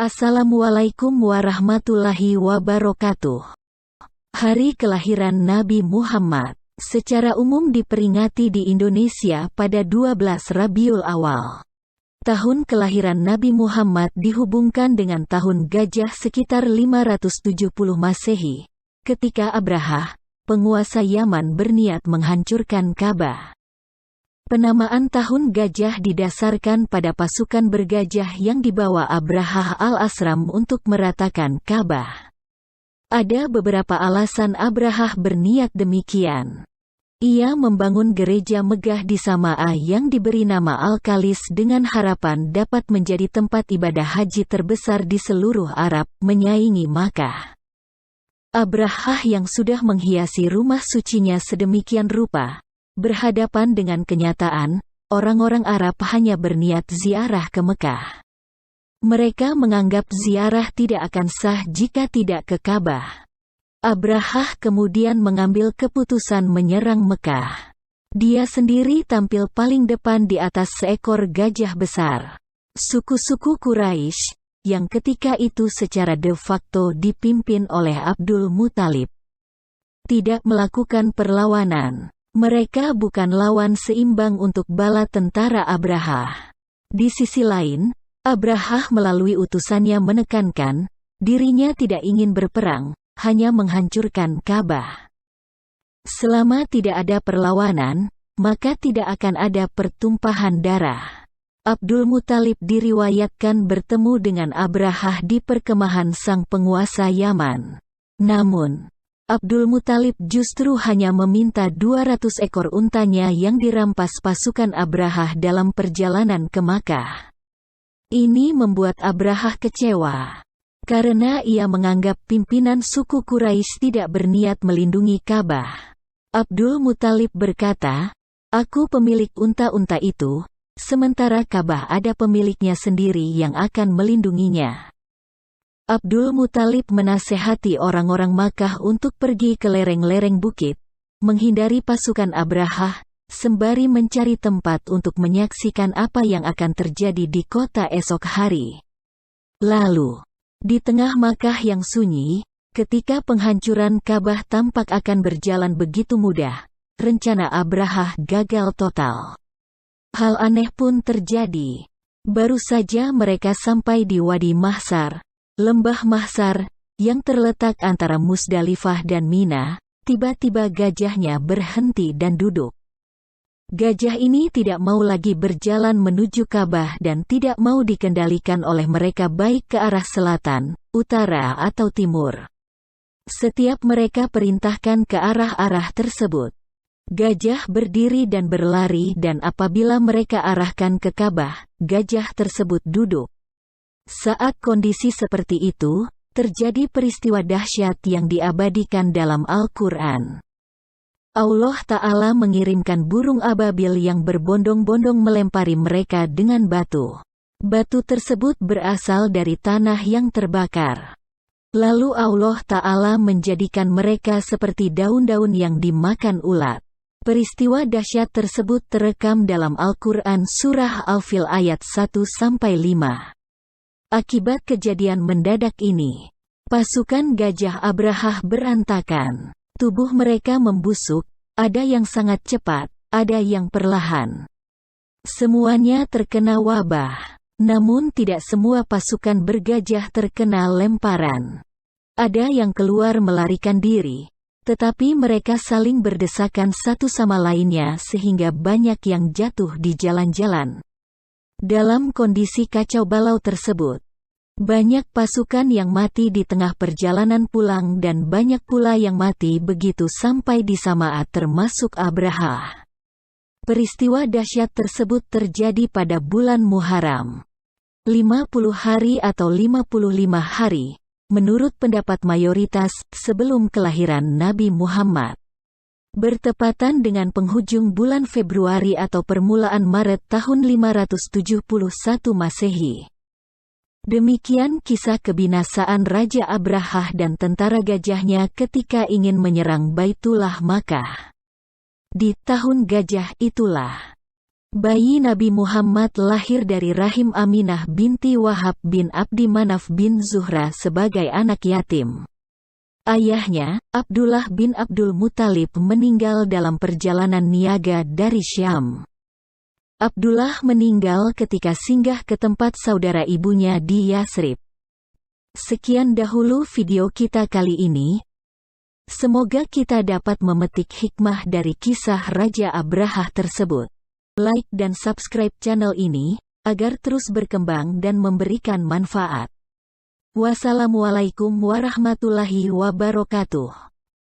Assalamualaikum warahmatullahi wabarakatuh. Hari kelahiran Nabi Muhammad secara umum diperingati di Indonesia pada 12 Rabiul Awal. Tahun kelahiran Nabi Muhammad dihubungkan dengan tahun gajah sekitar 570 Masehi, ketika Abrahah, penguasa Yaman, berniat menghancurkan Ka'bah. Penamaan tahun gajah didasarkan pada pasukan bergajah yang dibawa Abrahah al-Asram untuk meratakan Ka'bah. Ada beberapa alasan Abrahah berniat demikian. Ia membangun gereja megah di Sama'a yang diberi nama Al-Kalis dengan harapan dapat menjadi tempat ibadah haji terbesar di seluruh Arab, menyaingi Makkah. Abrahah yang sudah menghiasi rumah sucinya sedemikian rupa, berhadapan dengan kenyataan, orang-orang Arab hanya berniat ziarah ke Mekah. Mereka menganggap ziarah tidak akan sah jika tidak ke Ka'bah. Abrahah kemudian mengambil keputusan menyerang Mekah. Dia sendiri tampil paling depan di atas seekor gajah besar. Suku-suku Quraisy, yang ketika itu secara de facto dipimpin oleh Abdul Muthalib, tidak melakukan perlawanan. Mereka bukan lawan seimbang untuk bala tentara Abrahah. Di sisi lain, Abrahah melalui utusannya menekankan, dirinya tidak ingin berperang, hanya menghancurkan Ka'bah. Selama tidak ada perlawanan, maka tidak akan ada pertumpahan darah. Abdul Muthalib diriwayatkan bertemu dengan Abrahah di perkemahan sang penguasa Yaman. Namun, Abdul Muthalib justru hanya meminta 200 ekor untanya yang dirampas pasukan Abrahah dalam perjalanan ke Makkah. Ini membuat Abrahah kecewa, karena ia menganggap pimpinan suku Quraisy tidak berniat melindungi Ka'bah. Abdul Muthalib berkata, "Aku pemilik unta-unta itu, sementara Ka'bah ada pemiliknya sendiri yang akan melindunginya." Abdul Muthalib menasehati orang-orang Makkah untuk pergi ke lereng-lereng bukit, menghindari pasukan Abrahah, sembari mencari tempat untuk menyaksikan apa yang akan terjadi di kota esok hari. Lalu, di tengah Makkah yang sunyi, ketika penghancuran Ka'bah tampak akan berjalan begitu mudah, rencana Abrahah gagal total. Hal aneh pun terjadi. Baru saja mereka sampai di Wadi Mahsar, Lembah Mahsar, yang terletak antara Musdalifah dan Mina, tiba-tiba gajahnya berhenti dan duduk. Gajah ini tidak mau lagi berjalan menuju Ka'bah dan tidak mau dikendalikan oleh mereka baik ke arah selatan, utara atau timur. Setiap mereka perintahkan ke arah-arah tersebut, gajah berdiri dan berlari, dan apabila mereka arahkan ke Ka'bah, gajah tersebut duduk. Saat kondisi seperti itu, terjadi peristiwa dahsyat yang diabadikan dalam Al-Quran. Allah Ta'ala mengirimkan burung ababil yang berbondong-bondong melempari mereka dengan batu. Batu tersebut berasal dari tanah yang terbakar. Lalu Allah Ta'ala menjadikan mereka seperti daun-daun yang dimakan ulat. Peristiwa dahsyat tersebut terekam dalam Al-Quran Surah Al-Fil ayat 1-5. Akibat kejadian mendadak ini, pasukan gajah Abrahah berantakan. Tubuh mereka membusuk, ada yang sangat cepat, ada yang perlahan. Semuanya terkena wabah. Namun tidak semua pasukan bergajah terkena lemparan. Ada yang keluar melarikan diri, tetapi mereka saling berdesakan satu sama lainnya sehingga banyak yang jatuh di jalan-jalan. Dalam kondisi kacau balau tersebut, banyak pasukan yang mati di tengah perjalanan pulang dan banyak pula yang mati begitu sampai di Sama'a termasuk Abrahah. Peristiwa dahsyat tersebut terjadi pada bulan Muharram. 50 hari atau 55 hari, menurut pendapat mayoritas, sebelum kelahiran Nabi Muhammad. Bertepatan dengan penghujung bulan Februari atau permulaan Maret tahun 571 Masehi. Demikian kisah kebinasaan Raja Abrahah dan tentara gajahnya ketika ingin menyerang Baitullah Makkah. Di tahun gajah itulah Bayi Nabi Muhammad lahir dari rahim Aminah binti Wahab bin Abdi Manaf bin Zuhra sebagai anak yatim. Ayahnya, Abdullah bin Abdul Muthalib meninggal dalam perjalanan niaga dari Syam. Abdullah meninggal ketika singgah ke tempat saudara ibunya di Yasrib. Sekian dahulu video kita kali ini. Semoga kita dapat memetik hikmah dari kisah Raja Abrahah tersebut. Like dan subscribe channel ini, agar terus berkembang dan memberikan manfaat. Wassalamualaikum warahmatullahi wabarakatuh.